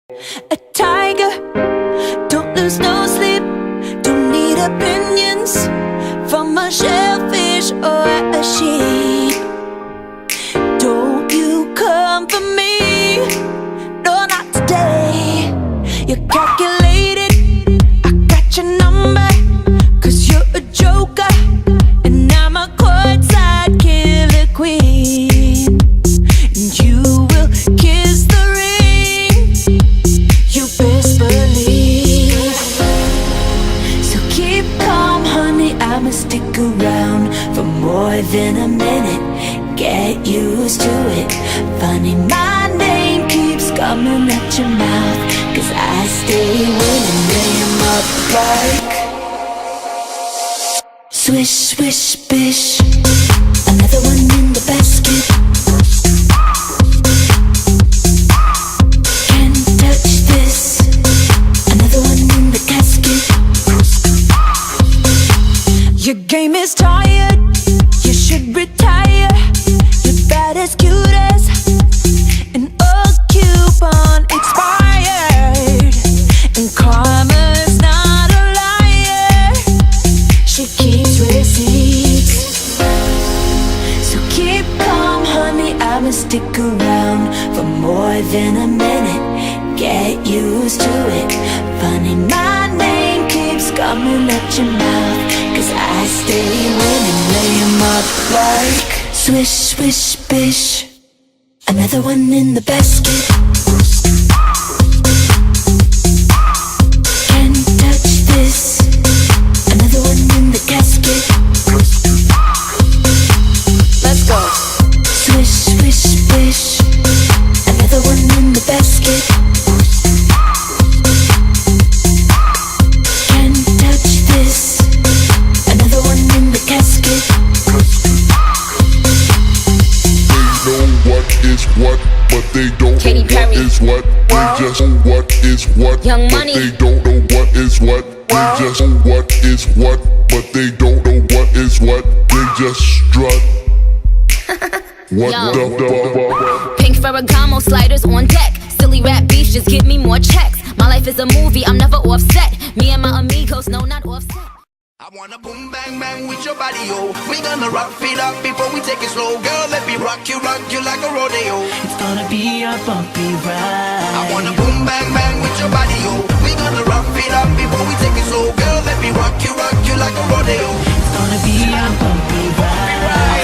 A tiger, don't lose no sleep. Don't need opinions from a shellfish or a sheep. Don't you come for me, no, not today. You're calculated, I got your number, 'cause you're a joker and I'm a courtside killer queen. And you will kiss the ring, you best believe. So keep calm, honey, I'ma stick around for more than a minute. Get used to it. Funny, my name keeps coming at your mouth, 'cause I stay winning, lay 'em up like swish, swish, bish. Another one in the basket. Can't touch this. Another one in the casket. Your game is tired, you should retire. You're bad as cute as an old coupon expired. And karma's not a liar, she keeps receipts. So keep calm, honey, I'ma stick around for more than a minute. Get used to it. Funny, my name keeps coming at your mouth, 'cause I stay winning, lay 'em up like swish, swish, bish. Another one in the basket. Can't touch this. Another one in the casket. Let's go. Swish, swish, bish. Another one in the basket. Can't touch this. Another one in the casket. What is what, but they don't Katy know Perry. what is what. They just know what is what, Young but Money. they don't know what is what. They just know what is what, but they don't know what is what. They just strut. What Yo. the fuck? Pink Ferragamo sliders on deck. Silly rap beefs, just give me more checks. My life is a movie, I'm never offset. Me and my amigos, no, not offset. I wanna boom bang bang with your body, yo. We gonna rock it up before we take it slow. Girl, let me rock you like a rodeo. It's gonna be a bumpy ride. I wanna boom bang bang with your body, yo. We gonna rock it up before we take it slow. Girl, let me rock you like a rodeo. It's gonna be a bumpy ride.